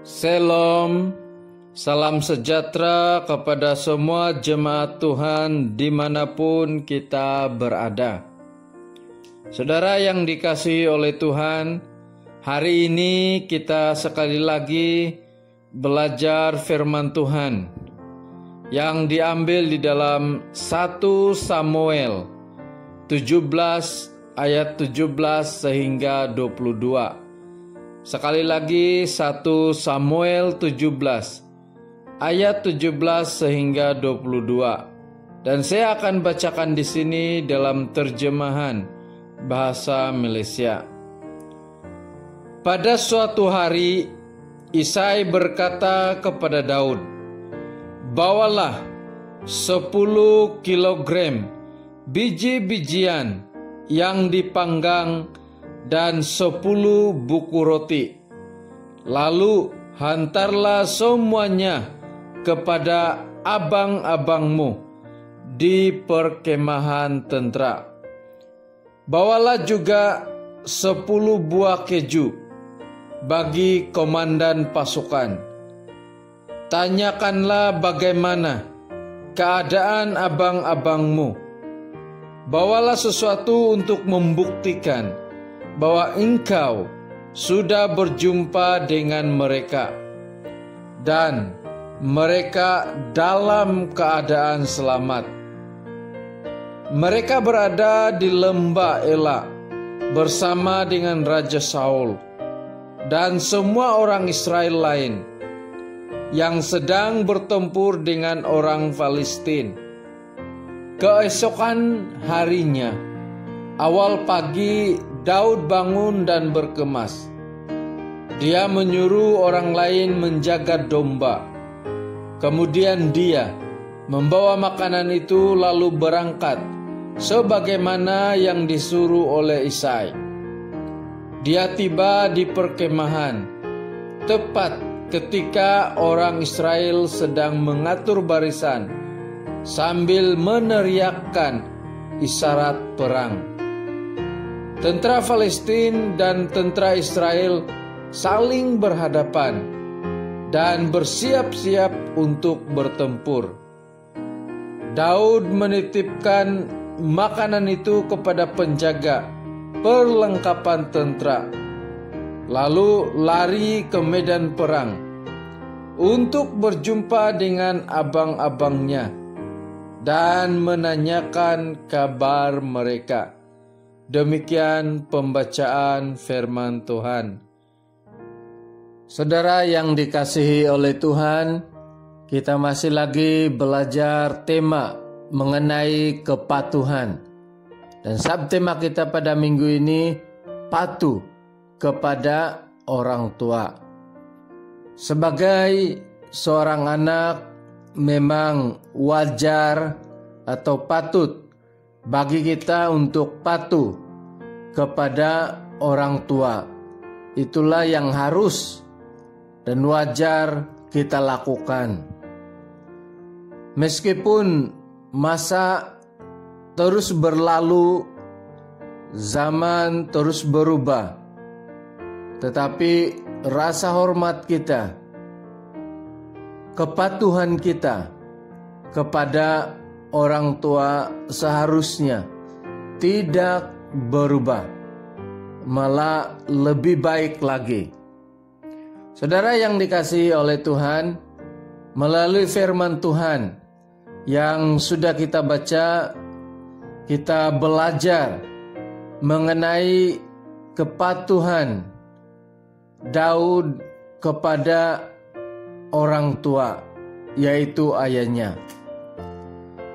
Shalom, salam sejahtera kepada semua jemaat Tuhan dimanapun kita berada. Saudara yang dikasihi oleh Tuhan, hari ini kita sekali lagi belajar firman Tuhan yang diambil di dalam 1 Samuel 17 ayat 17 sehingga 22. Sekali lagi 1 Samuel 17 ayat 17 sehingga 22. Dan saya akan bacakan di sini dalam terjemahan bahasa Malaysia. Pada suatu hari Isai berkata kepada Daud, "Bawalah 10 kilogram biji-bijian yang dipanggang dan 10 buku roti. Lalu hantarlah semuanya kepada abang-abangmu di perkemahan tentara. Bawalah juga 10 buah keju bagi komandan pasukan. Tanyakanlah bagaimana keadaan abang-abangmu. Bawalah sesuatu untuk membuktikan bahwa engkau sudah berjumpa dengan mereka dan mereka dalam keadaan selamat. Mereka berada di lembah Ela bersama dengan Raja Saul dan semua orang Israel lain yang sedang bertempur dengan orang Palestina. Keesokan harinya, awal pagi, Daud bangun dan berkemas. Dia menyuruh orang lain menjaga domba. Kemudian dia membawa makanan itu lalu berangkat sebagaimana yang disuruh oleh Isai. Dia tiba di perkemahan tepat ketika orang Israel sedang mengatur barisan sambil meneriakkan isyarat perang. Tentara Palestina dan tentara Israel saling berhadapan dan bersiap-siap untuk bertempur. Daud menitipkan makanan itu kepada penjaga perlengkapan tentara, lalu lari ke medan perang untuk berjumpa dengan abang-abangnya dan menanyakan kabar mereka. Demikian pembacaan firman Tuhan. Saudara yang dikasihi oleh Tuhan, kita masih lagi belajar tema mengenai kepatuhan. Dan subtema kita pada minggu ini, patuh kepada orang tua. Sebagai seorang anak, memang wajar atau patut bagi kita untuk patuh kepada orang tua. Itulah yang harus dan wajar kita lakukan. Meskipun masa terus berlalu, zaman terus berubah, tetapi rasa hormat kita, kepatuhan kita kepada orang tua seharusnya tidak berubah, malah lebih baik lagi. Saudara yang dikasihi oleh Tuhan, melalui firman Tuhan yang sudah kita baca, kita belajar mengenai kepatuhan Daud kepada orang tua, yaitu ayahnya.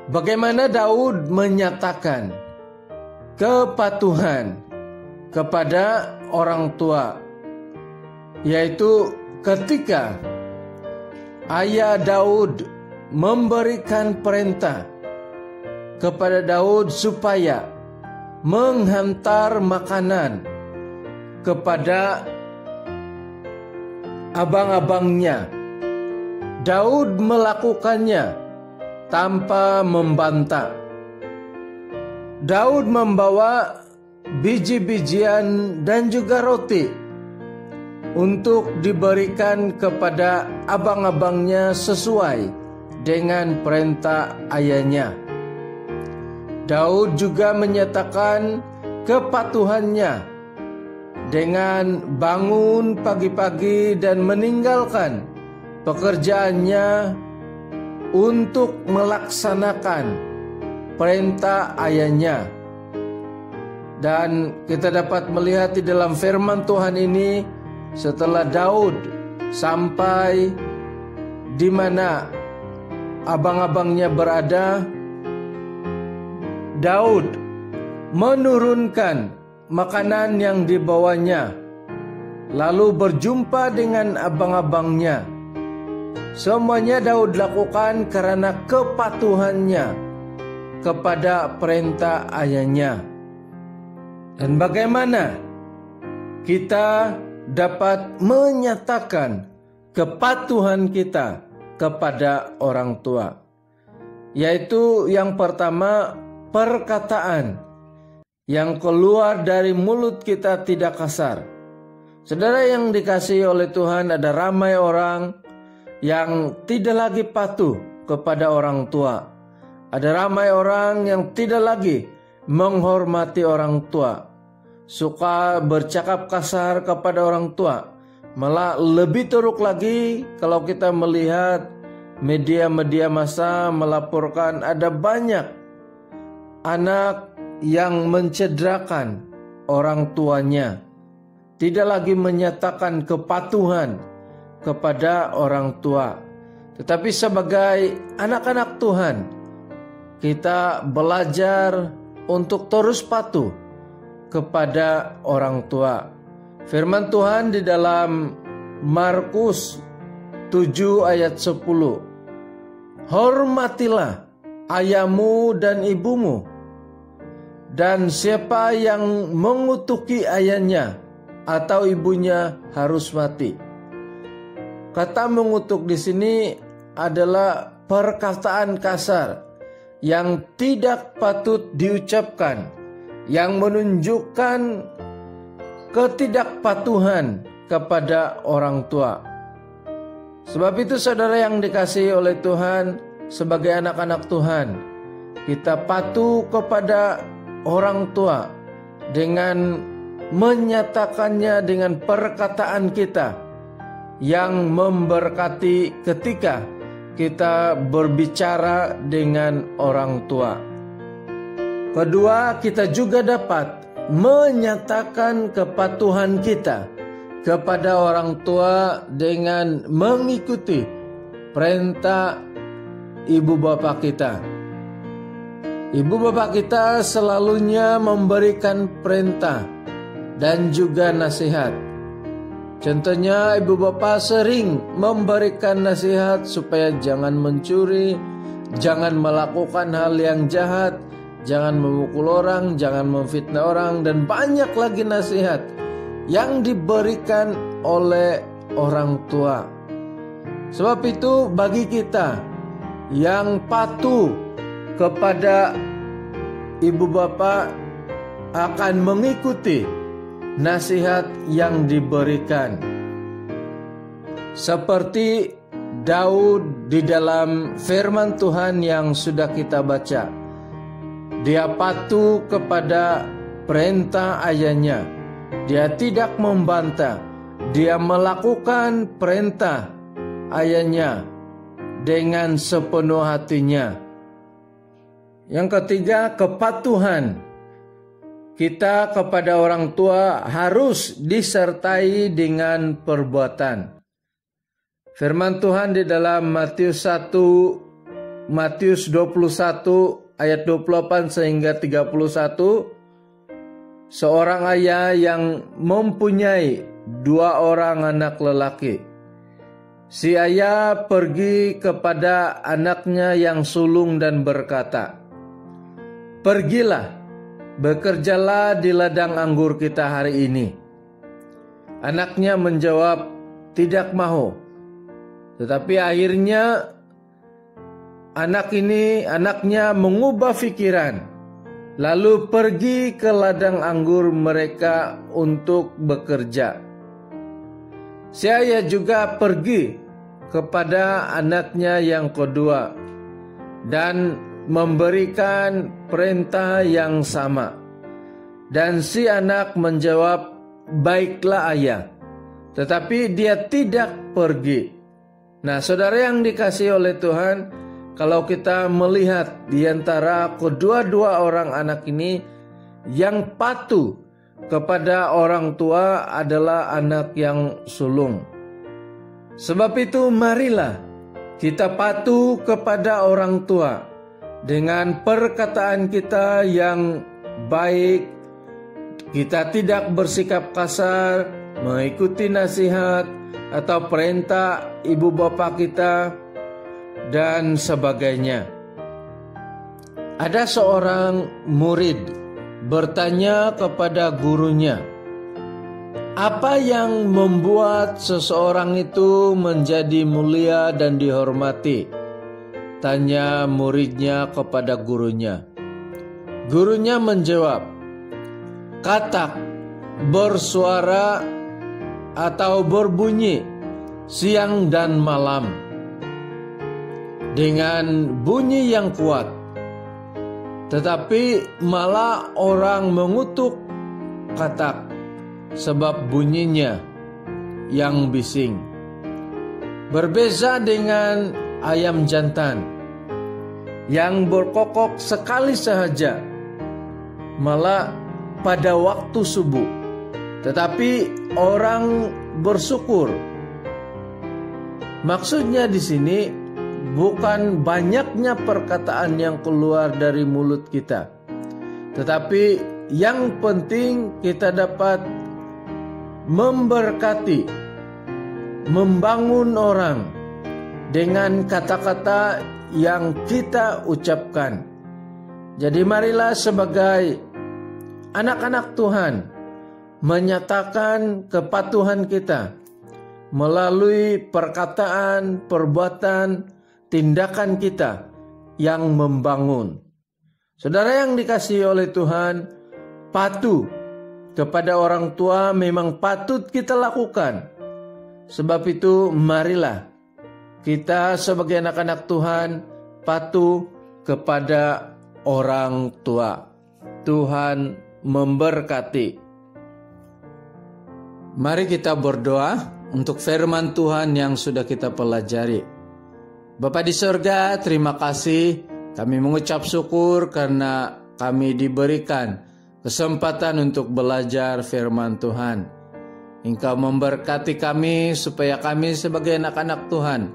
Bagaimana Daud menyatakan kepatuhan kepada orang tua, yaitu ketika ayah Daud memberikan perintah kepada Daud supaya menghantar makanan kepada abang-abangnya. Daud melakukannya tanpa membantah. Daud membawa biji-bijian dan juga roti untuk diberikan kepada abang-abangnya sesuai dengan perintah ayahnya. Daud juga menyatakan kepatuhannya dengan bangun pagi-pagi dan meninggalkan pekerjaannya untuk melaksanakan perintah ayahnya. Dan kita dapat melihat di dalam firman Tuhan ini, setelah Daud sampai di mana abang-abangnya berada, Daud menurunkan makanan yang dibawanya, lalu berjumpa dengan abang-abangnya. Semuanya Daud lakukan karena kepatuhannya kepada perintah ayahnya. Dan bagaimana kita dapat menyatakan kepatuhan kita kepada orang tua? Yaitu yang pertama, perkataan yang keluar dari mulut kita tidak kasar. Saudara yang dikasihi oleh Tuhan, ada ramai orang yang tidak lagi patuh kepada orang tua. Ada ramai orang yang tidak lagi menghormati orang tua, suka bercakap kasar kepada orang tua. Malah lebih teruk lagi kalau kita melihat media-media massa melaporkan ada banyak anak yang mencederakan orang tuanya, tidak lagi menyatakan kepatuhan kepada orang tua. Tetapi sebagai anak-anak Tuhan, kita belajar untuk terus patuh kepada orang tua. Firman Tuhan di dalam Markus 7 ayat 10. Hormatilah ayahmu dan ibumu, dan siapa yang mengutuki ayahnya atau ibunya harus mati. Kata mengutuk di sini adalah perkataan kasar yang tidak patut diucapkan, yang menunjukkan ketidakpatuhan kepada orang tua. Sebab itu saudara yang dikasihi oleh Tuhan, sebagai anak-anak Tuhan, kita patuh kepada orang tua dengan menyatakannya dengan perkataan kita yang memberkati ketika kita berbicara dengan orang tua. Kedua, kita juga dapat menyatakan kepatuhan kita kepada orang tua dengan mengikuti perintah ibu bapa kita. Ibu bapak kita selalunya memberikan perintah dan juga nasihat. Contohnya, ibu bapak sering memberikan nasihat supaya jangan mencuri, jangan melakukan hal yang jahat, jangan memukul orang, jangan memfitnah orang, dan banyak lagi nasihat yang diberikan oleh orang tua. Sebab itu bagi kita yang patuh kepada ibu bapak akan mengikuti nasihat yang diberikan. Seperti Daud di dalam firman Tuhan yang sudah kita baca. Dia patuh kepada perintah ayahnya. Dia tidak membantah. Dia melakukan perintah ayahnya dengan sepenuh hatinya. Yang ketiga, kepatuhan kita kepada orang tua harus disertai dengan perbuatan. Firman Tuhan di dalam Matius 21 ayat 28 sehingga 31. Seorang ayah yang mempunyai 2 orang anak lelaki. Si ayah pergi kepada anaknya yang sulung dan berkata, "Pergilah, bekerjalah di ladang anggur kita hari ini." Anaknya menjawab, "Tidak mau." Tetapi akhirnya anaknya mengubah pikiran, lalu pergi ke ladang anggur mereka untuk bekerja. si ayah juga pergi kepada anaknya yang kedua dan memberikan perintah yang sama. Dan si anak menjawab, "Baiklah ayah." Tetapi dia tidak pergi. Nah, saudara yang dikasihi oleh Tuhan, kalau kita melihat di antara kedua-dua orang anak ini, yang patuh kepada orang tua adalah anak yang sulung. Sebab itu marilah kita patuh kepada orang tua dengan perkataan kita yang baik. Kita tidak bersikap kasar, mengikuti nasihat atau perintah ibu bapak kita dan sebagainya. Ada seorang murid bertanya kepada gurunya, "Apa yang membuat seseorang itu menjadi mulia dan dihormati?" Tanya muridnya kepada gurunya. Gurunya menjawab, "Katak bersuara atau berbunyi siang dan malam dengan bunyi yang kuat, tetapi malah orang mengutuk katak sebab bunyinya yang bising. Berbeza dengan ayam jantan yang berkokok sekali sahaja, malah pada waktu subuh. Tetapi orang bersyukur." Maksudnya di sini bukan banyaknya perkataan yang keluar dari mulut kita, tetapi yang penting kita dapat memberkati, membangun orang dengan kata-kata yang kita ucapkan. Jadi marilah sebagai anak-anak Tuhan menyatakan kepatuhan kita melalui perkataan, perbuatan, tindakan kita yang membangun. Saudara yang dikasihi oleh Tuhan, patuh kepada orang tua memang patut kita lakukan. Sebab itu marilah kita sebagai anak-anak Tuhan patuh kepada orang tua. Tuhan memberkati. Mari kita berdoa untuk firman Tuhan yang sudah kita pelajari. Bapa di surga, terima kasih. Kami mengucap syukur karena kami diberikan kesempatan untuk belajar firman Tuhan. Engkau memberkati kami supaya kami sebagai anak-anak Tuhan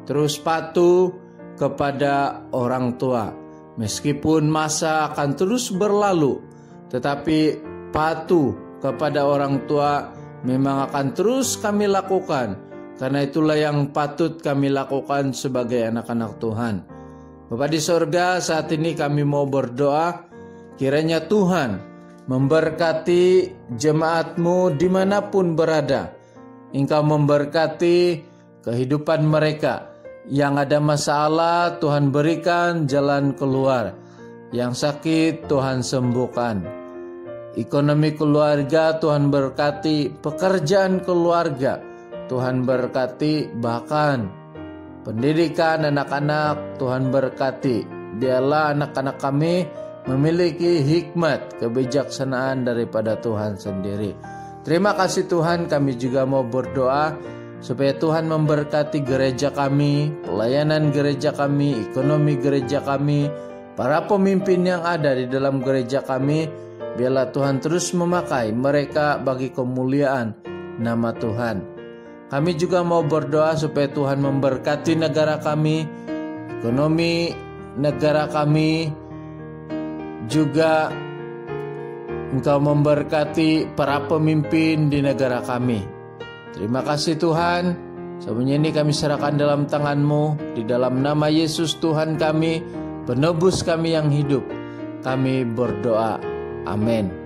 terus patuh kepada orang tua. Meskipun masa akan terus berlalu, tetapi patuh kepada orang tua memang akan terus kami lakukan, karena itulah yang patut kami lakukan sebagai anak-anak Tuhan. Bapa di sorga, saat ini kami mau berdoa, kiranya Tuhan memberkati jemaat-Mu dimanapun berada. Engkau memberkati kehidupan mereka. Yang ada masalah, Tuhan berikan jalan keluar. Yang sakit, Tuhan sembuhkan. Ekonomi keluarga Tuhan berkati, pekerjaan keluarga Tuhan berkati, bahkan pendidikan anak-anak Tuhan berkati. Biarlah anak-anak kami memiliki hikmat, kebijaksanaan daripada Tuhan sendiri. Terima kasih Tuhan, kami juga mau berdoa supaya Tuhan memberkati gereja kami, pelayanan gereja kami, ekonomi gereja kami, para pemimpin yang ada di dalam gereja kami. Biarlah Tuhan terus memakai mereka bagi kemuliaan nama Tuhan. Kami juga mau berdoa supaya Tuhan memberkati negara kami, ekonomi negara kami, juga Engkau memberkati para pemimpin di negara kami. Terima kasih Tuhan. Semuanya ini kami serahkan dalam tangan-Mu. Di dalam nama Yesus Tuhan kami, penebus kami yang hidup, kami berdoa. Amin.